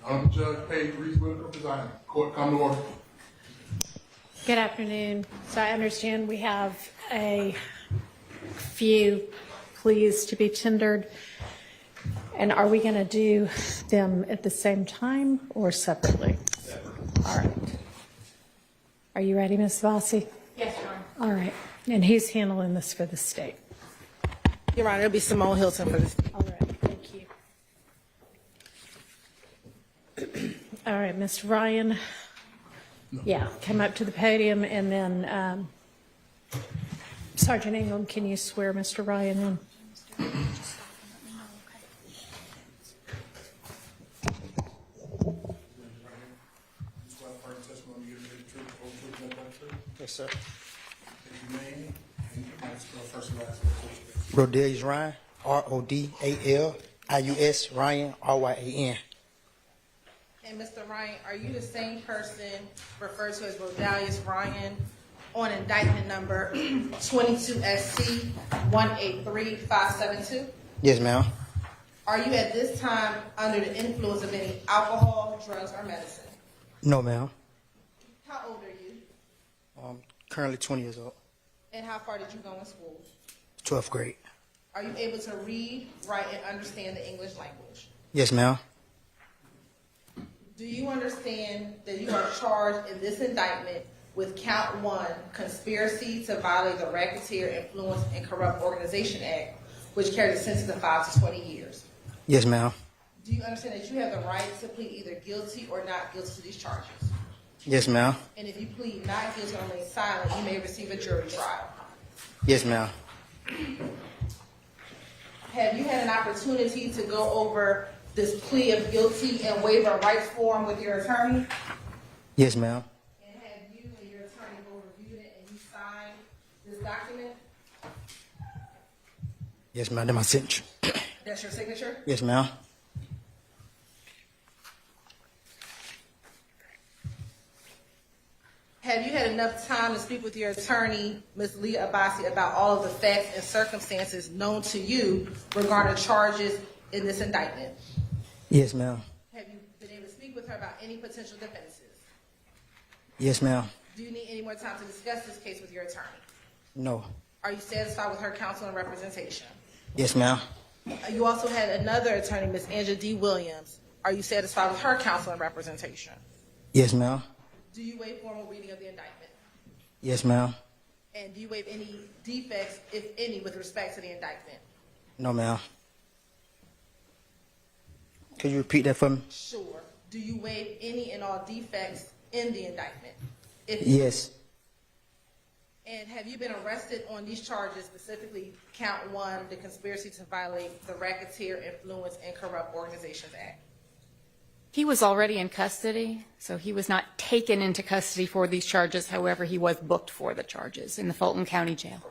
Honorable Judge Page Reese Whitaker presiding. Court come to order. Good afternoon. So I understand we have a few pleas to be tendered. And are we going to do them at the same time or separately? All right. Are you ready, Ms. Vossi? Yes, Your Honor. All right. And who's handling this for the state? Your Honor, it'll be Simone Hilton for this. All right. Thank you. All right, Mr. Ryan. Yeah, come up to the podium, and then Sergeant Ingram, can you swear Mr. Ryan in? Yes, sir. Rodalius Ryan, Rodalius Ryan, Ryan. And Mr. Ryan, are you the same person referred to as Rodalius Ryan on indictment number 22 SC 183572? Yes, ma'am. Are you at this time under the influence of any alcohol, drugs, or medicine? No, ma'am. How old are you? Currently 20 years old. And how far did you go in school? 12th grade. Are you able to read, write, and understand the English language? Yes, ma'am. Do you understand that you are charged in this indictment with count 1, conspiracy to violate the Racketeer, Influence, and Corrupt Organization Act, which carries a sentence of 5 to 20 years? Yes, ma'am. Do you understand that you have the right to plead either guilty or not guilty to these charges? Yes, ma'am. And if you plead not guilty or remain silent, you may receive a jury trial. Yes, ma'am. Have you had an opportunity to go over this plea of guilty and waiver of rights form with your attorney? Yes, ma'am. And have you and your attorney both reviewed it and you signed this document? Yes, ma'am. That's my signature. That's your signature? Yes, ma'am. Have you had enough time to speak with your attorney, Ms. Leah Abbasi, about all of the facts and circumstances known to you regarding charges in this indictment? Yes, ma'am. Have you been able to speak with her about any potential defenses? Yes, ma'am. Do you need any more time to discuss this case with your attorney? No. Are you satisfied with her counsel and representation? Yes, ma'am. You also had another attorney, Ms. Angela D. Williams. Are you satisfied with her counsel and representation? Yes, ma'am. Do you waive formal reading of the indictment? Yes, ma'am. And do you waive any defects, if any, with respect to the indictment? No, ma'am. Could you repeat that for me? Sure. Do you waive any and all defects in the indictment? Yes. And have you been arrested on these charges, specifically count 1, the conspiracy to violate the Racketeer, Influence, and Corrupt Organizations Act? He was already in custody, so he was not taken into custody for these charges. However, he was booked for the charges in the Fulton County Jail.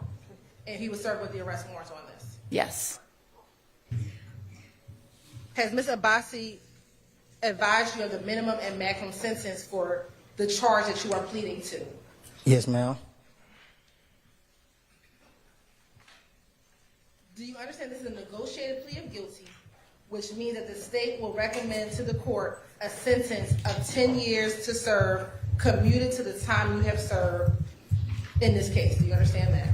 And he was served with the arrest warrants on this? Yes. Has Ms. Abbasi advised you of the minimum and maximum sentence for the charge that you are pleading to? Yes, ma'am. Do you understand this is a negotiated plea of guilty, which means that the state will recommend to the court a sentence of 10 years to serve, commuted to the time you have served in this case? Do you understand that?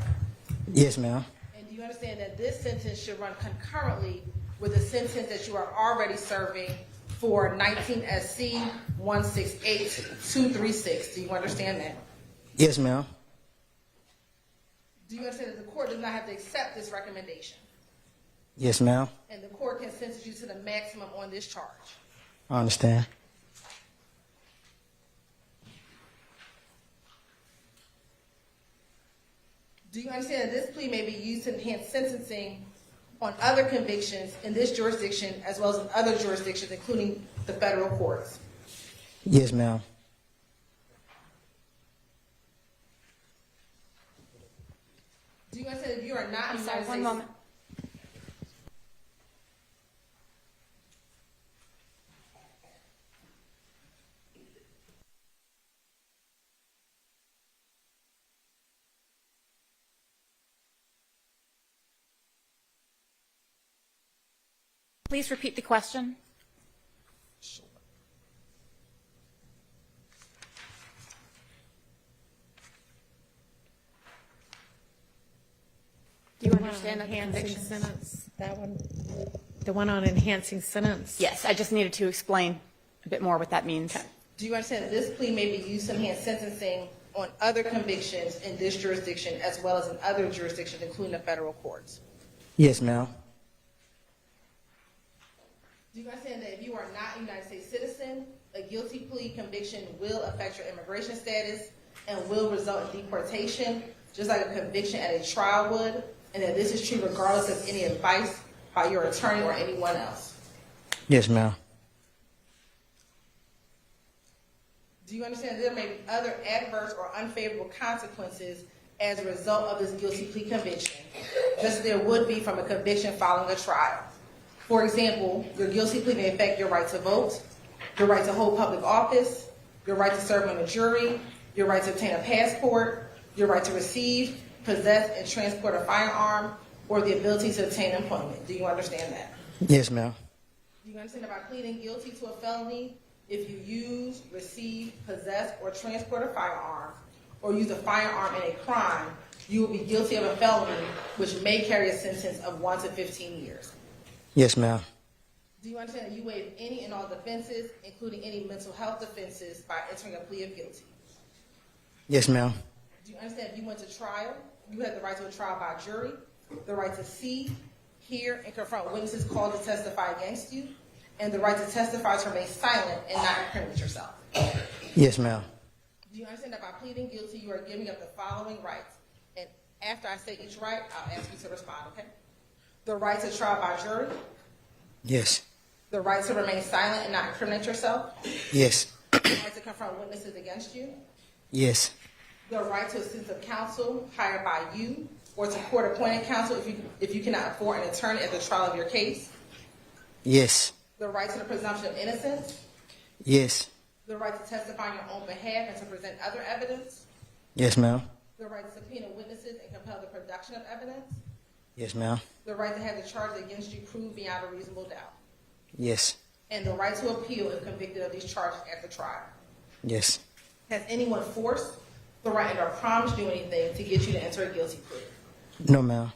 Yes, ma'am. And do you understand that this sentence should run concurrently with the sentence that you are already serving for 19 SC 168236? Do you understand that? Yes, ma'am. Do you understand that the court does not have to accept this recommendation? Yes, ma'am. And the court can sentence you to the maximum on this charge? I understand. Do you understand that this plea may be used to enhance sentencing on other convictions in this jurisdiction as well as in other jurisdictions, including the federal courts? Yes, ma'am. Do you understand that if you are not in the United States? One moment. Please repeat the question. Sure. understand that the enhancing convictions- sentence, that one, the one on enhancing sentence. Yes, I just needed to explain a bit more what that means. Do you understand that this plea may be used to enhance sentencing on other convictions in this jurisdiction as well as in other jurisdictions, including the federal courts? Yes, ma'am. Do you understand that if you are not a United States citizen, a guilty plea conviction will affect your immigration status and will result in deportation, just like a conviction at a trial would, and that this is true regardless of any advice by your attorney or anyone else? Yes, ma'am. Do you understand that there may be other adverse or unfavorable consequences as a result of this guilty plea conviction, just as there would be from a conviction following a trial? For example, your guilty plea may affect your right to vote, your right to hold public office, your right to serve on a jury, your right to obtain a passport, your right to receive, possess, and transport a firearm, or the ability to obtain employment. Do you understand that? Yes, ma'am. Do you understand that by pleading guilty to a felony, if you use, receive, possess, or transport a firearm, or use a firearm in a crime, you will be guilty of a felony, which may carry a sentence of 1 to 15 years. Yes, ma'am. Do you understand that you waive any and all defenses, including any mental health defenses, by entering a plea of guilty? Yes, ma'am. Do you understand if you went to trial, you have the right to a trial by jury, the right to see, hear, and confront witnesses called to testify against you, and the right to testify to remain silent and not incriminate yourself? Yes, ma'am. Do you understand that by pleading guilty, you are giving up the following rights? And after I say each right, I'll ask you to respond, okay? The right to trial by jury, Yes. the right to remain silent and not incriminate yourself, Yes. the right to confront witnesses against you, Yes. the right to assist of counsel hired by you or to court-appointed counsel if you cannot afford an attorney at the trial of your case, Yes. the right to the presumption of innocence, Yes. the right to testify on your own behalf and to present other evidence, Yes, ma'am. the right to subpoena witnesses and compel the production of evidence, Yes, ma'am. the right to have the charges against you proved beyond a reasonable doubt, Yes. and the right to appeal if convicted of these charges at the trial. Yes. Has anyone forced, threatened, or promised you anything to get you to enter a guilty plea? No, ma'am.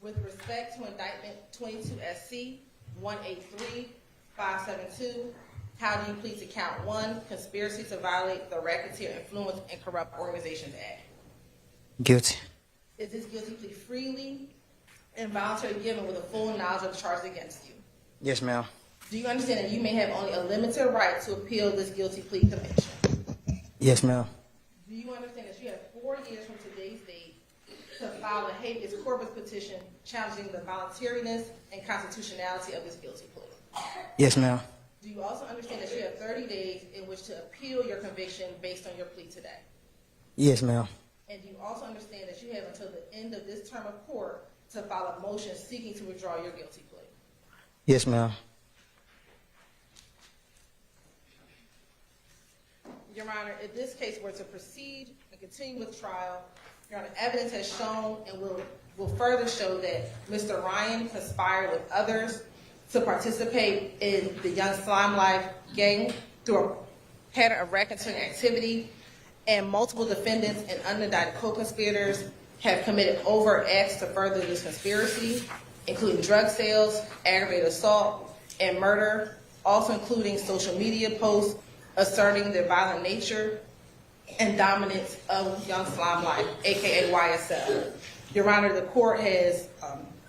With respect to indictment 22 SC 183572, how do you plead to count 1, conspiracy to violate the Racketeer Influence and Corrupt Organizations Act? Guilty. Is this guilty plea freely and voluntarily given with a full knowledge of the charges against you? Yes, ma'am. Do you understand that you may have only a limited right to appeal this guilty plea conviction? Yes, ma'am. Do you understand that you have 4 years from today's date to file a habeas corpus petition challenging the voluntariness and constitutionality of this guilty plea? Yes, ma'am. Do you also understand that you have 30 days in which to appeal your conviction based on your plea today? Yes, ma'am. And do you also understand that you have until the end of this term of court to file a motion seeking to withdraw your guilty plea? Yes, ma'am. Your Honor, if this case were to proceed and continue with trial, Your Honor, evidence has shown and will further show that Mr. Ryan conspired with others to participate in the Young Slime Life gang through a pattern of racketeering activity, and multiple defendants and unindicted co-conspirators have committed overt acts to further this conspiracy, including drug sales, aggravated assault, and murder, also including social media posts asserting the violent nature and dominance of Young Slime Life, aka YSL. Your Honor, the court has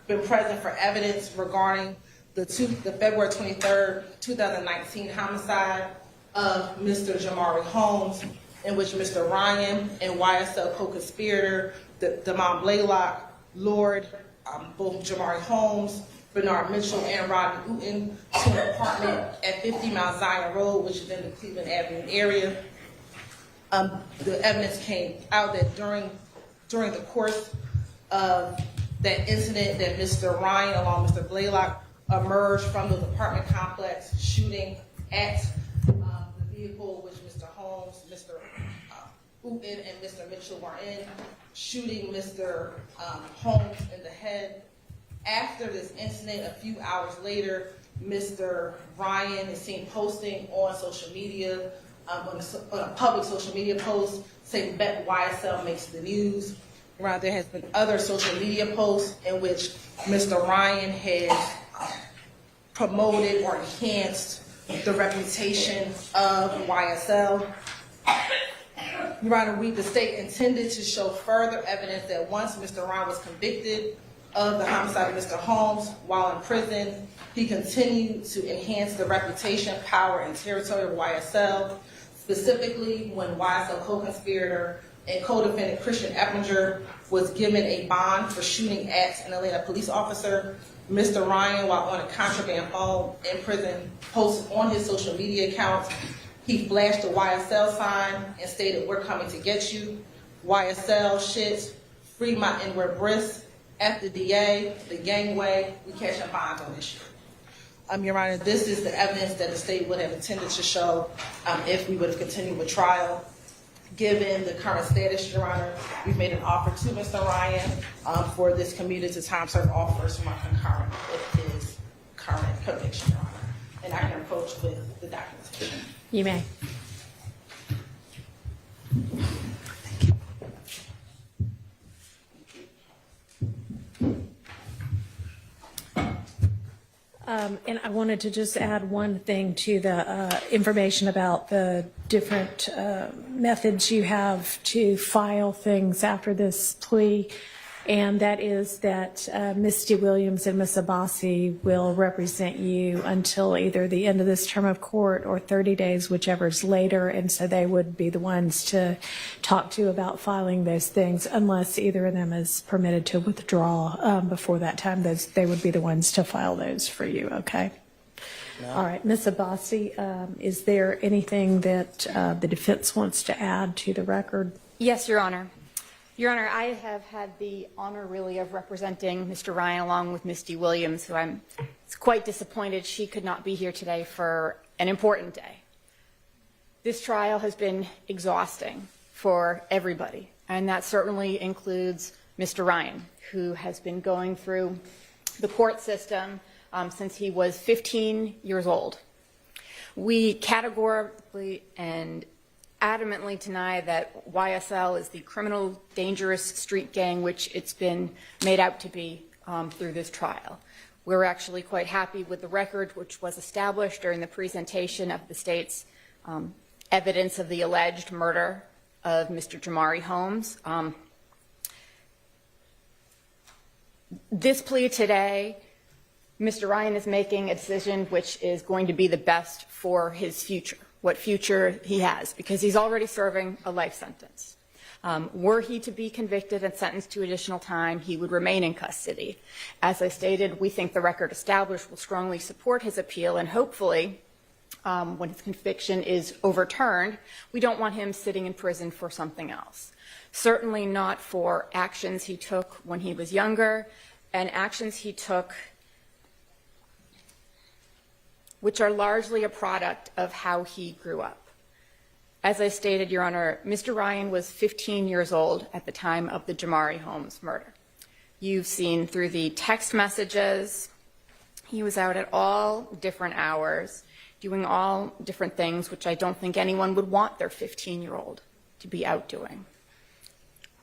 been present for evidence regarding the February 23rd, 2019 homicide of Mr. Jamari Holmes, in which Mr. Ryan and YSL co-conspirator, Damon Blaylock, lured both Jamari Holmes, Bernard Mitchell, and Rodney Uten to an apartment at 50 Mount Zion Road, which is in the Cleveland Avenue area. The evidence came out that during the course of that incident, that Mr. Ryan, along with Mr. Blaylock, emerged from the apartment complex, shooting at the vehicle which Mr. Holmes, Mr. Uten, and Mr. Mitchell were in, shooting Mr. Holmes in the head. After this incident, a few hours later, Mr. Ryan is seen posting on social media, on a public social media post, saying bet YSL makes the news. Your Honor, there has been other social media posts in which Mr. Ryan has promoted or enhanced the reputation of YSL. Your Honor, the state intended to show further evidence that once Mr. Ryan was convicted of the homicide of Mr. Holmes while in prison, he continued to enhance the reputation, power, and territory of YSL. Specifically, when YSL co-conspirator and co-defendant Christian Eppinger was given a bond for shooting at an Atlanta police officer, Mr. Ryan, while on a contraband phone in prison, posted on his social media accounts. He flashed the YSL sign and stated, "We're coming to get you. YSL shit, free my N-word brisk, F the DA, the gangway, we catching bonds on this shit." Your Honor, this is the evidence that the state would have intended to show if we would have continued with trial. Given the current status, Your Honor, we've made an offer to Mr. Ryan for this commuted to time served offers from concurrent with his current conviction, Your Honor. And I can approach with the documentation. You may. And I wanted to just add one thing to the information about the different methods you have to file things after this plea, and that is that Misty Williams and Ms. Abbasi will represent you until either the end of this term of court or 30 days, whichever is later, and so they would be the ones to talk to about filing those things unless either of them is permitted to withdraw before that time. They would be the ones to file those for you, okay? No. All right, Ms. Abbasi, is there anything that the defense wants to add to the record? Yes, Your Honor. Your Honor, I have had the honor really of representing Mr. Ryan along with Misty Williams, who I'm quite disappointed she could not be here today for an important day. This trial has been exhausting for everybody, and that certainly includes Mr. Ryan, who has been going through the court system since he was 15 years old. We categorically and adamantly deny that YSL is the criminal, dangerous street gang which it's been made out to be through this trial. We're actually quite happy with the record which was established during the presentation of the state's evidence of the alleged murder of Mr. Jamari Holmes. This plea today, Mr. Ryan is making a decision which is going to be the best for his future, what future he has, because he's already serving a life sentence. Were he to be convicted and sentenced to additional time, he would remain in custody. As I stated, we think the record established will strongly support his appeal, and hopefully, when his conviction is overturned, we don't want him sitting in prison for something else. Certainly not for actions he took when he was younger, and actions he took which are largely a product of how he grew up. As I stated, Your Honor, Mr. Ryan was 15 years old at the time of the Jamari Holmes murder. You've seen through the text messages, he was out at all different hours, doing all different things, which I don't think anyone would want their 15-year-old to be out doing.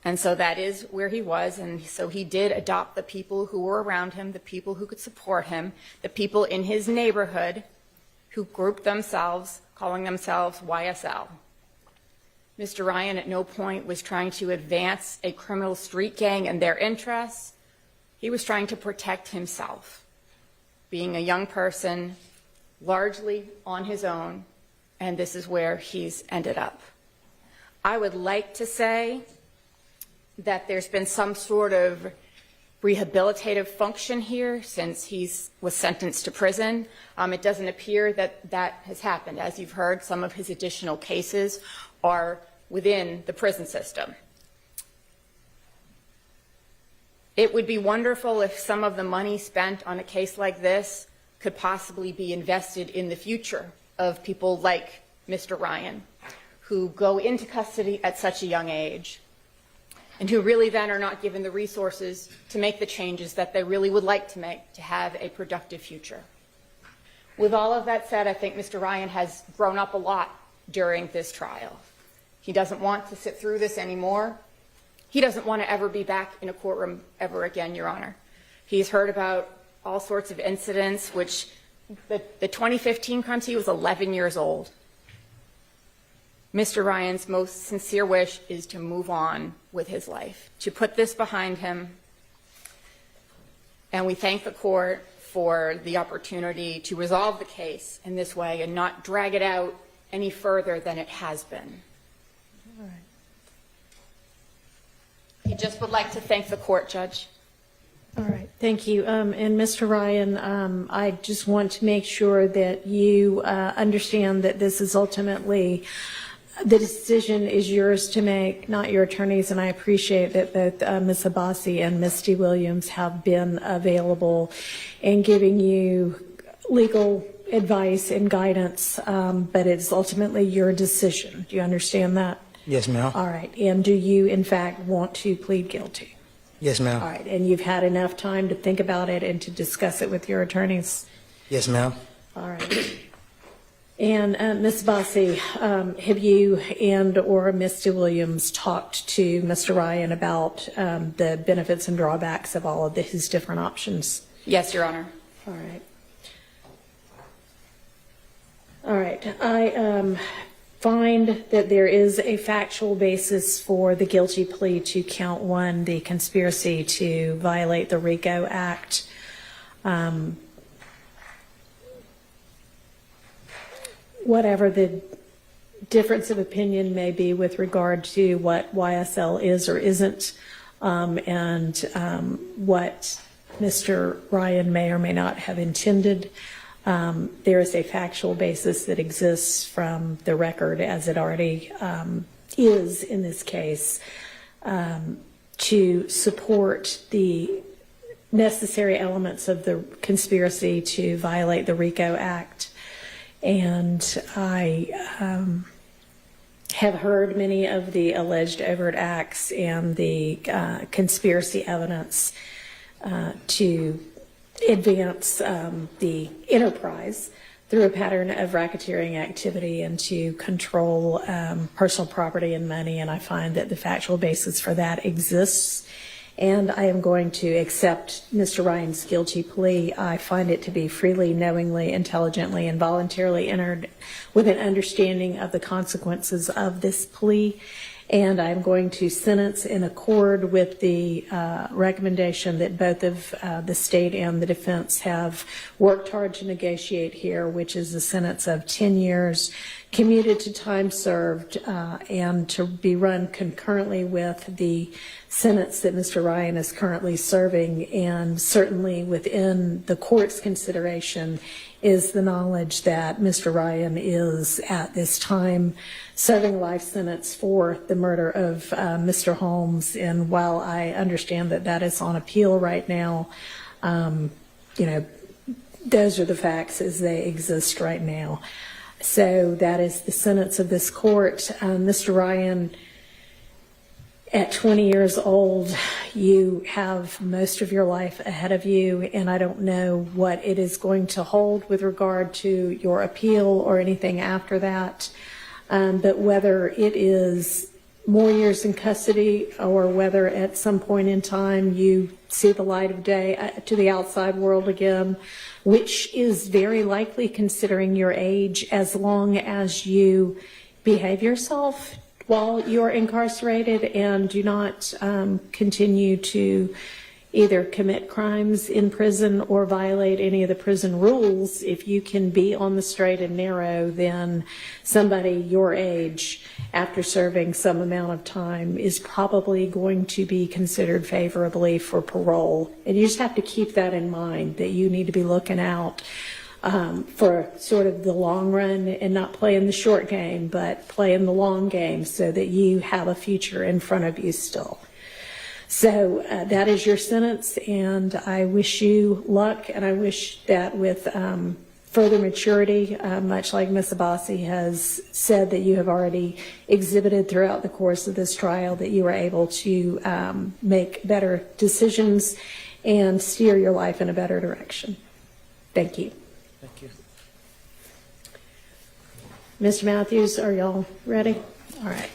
And so that is where he was, and so he did adopt the people who were around him, the people who could support him, the people in his neighborhood who grouped themselves, calling themselves YSL. Mr. Ryan at no point was trying to advance a criminal street gang and their interests. He was trying to protect himself, being a young person, largely on his own, and this is where he's ended up. I would like to say that there's been some sort of rehabilitative function here since he was sentenced to prison. It doesn't appear that that has happened. As you've heard, some of his additional cases are within the prison system. It would be wonderful if some of the money spent on a case like this could possibly be invested in the future of people like Mr. Ryan, who go into custody at such a young age, and who really then are not given the resources to make the changes that they really would like to make to have a productive future. With all of that said, I think Mr. Ryan has grown up a lot during this trial. He doesn't want to sit through this anymore. He doesn't want to ever be back in a courtroom ever again, Your Honor. He's heard about all sorts of incidents, which the 2015 crimes, he was 11 years old. Mr. Ryan's most sincere wish is to move on with his life, to put this behind him. And we thank the court for the opportunity to resolve the case in this way and not drag it out any further than it has been. All right. I just would like to thank the court, Judge. All right, thank you. And Mr. Ryan, I just want to make sure that you understand that this is ultimately, the decision is yours to make, not your attorneys, and I appreciate that both Ms. Abbasi and Misty Williams have been available and giving you legal advice and guidance, but it's ultimately your decision. Do you understand that? Yes, ma'am. All right, and do you in fact want to plead guilty? Yes, ma'am. All right, and you've had enough time to think about it and to discuss it with your attorneys? Yes, ma'am. All right. And Ms. Abbasi, have you and or Mr. Williams talked to Mr. Ryan about the benefits and drawbacks of all of his different options? Yes, Your Honor. All right. All right. I find that there is a factual basis for the guilty plea to count one, the conspiracy to violate the RICO Act. Whatever the difference of opinion may be with regard to what YSL is or isn't, and what Mr. Ryan may or may not have intended, there is a factual basis that exists from the record, as it already is in this case, to support the necessary elements of the conspiracy to violate the RICO Act. And I have heard many of the alleged overt acts and the conspiracy evidence to advance the enterprise through a pattern of racketeering activity and to control personal property and money. And I find that the factual basis for that exists. And I am going to accept Mr. Ryan's guilty plea. I find it to be freely, knowingly, intelligently, and voluntarily entered with an understanding of the consequences of this plea. And I'm going to sentence in accord with the recommendation that both of the state and the defense have worked hard to negotiate here, which is a sentence of 10 years commuted to time served and to be run concurrently with the sentence that Mr. Ryan is currently serving. And certainly within the court's consideration is the knowledge that Mr. Ryan is at this time serving a life sentence for the murder of Mr. Holmes. And while I understand that that is on appeal right now, you know, those are the facts as they exist right now. So that is the sentence of this court. Mr. Ryan, at 20 years old, you have most of your life ahead of you, and I don't know what it is going to hold with regard to your appeal or anything after that. But whether it is more years in custody or whether at some point in time you see the light of day to the outside world again, which is very likely considering your age, as long as you behave yourself while you're incarcerated and do not continue to either commit crimes in prison or violate any of the prison rules. If you can be on the straight and narrow, then somebody your age, after serving some amount of time, is probably going to be considered favorably for parole. And you just have to keep that in mind, that you need to be looking out for sort of the long run and not playing the short game, but playing the long game so that you have a future in front of you still. So that is your sentence, and I wish you luck, and I wish that with further maturity, much like Ms. Abbasi has said that you have already exhibited throughout the course of this trial, that you are able to make better decisions and steer your life in a better direction. Thank you. Thank you. Mr. Matthews, are y'all ready? All right.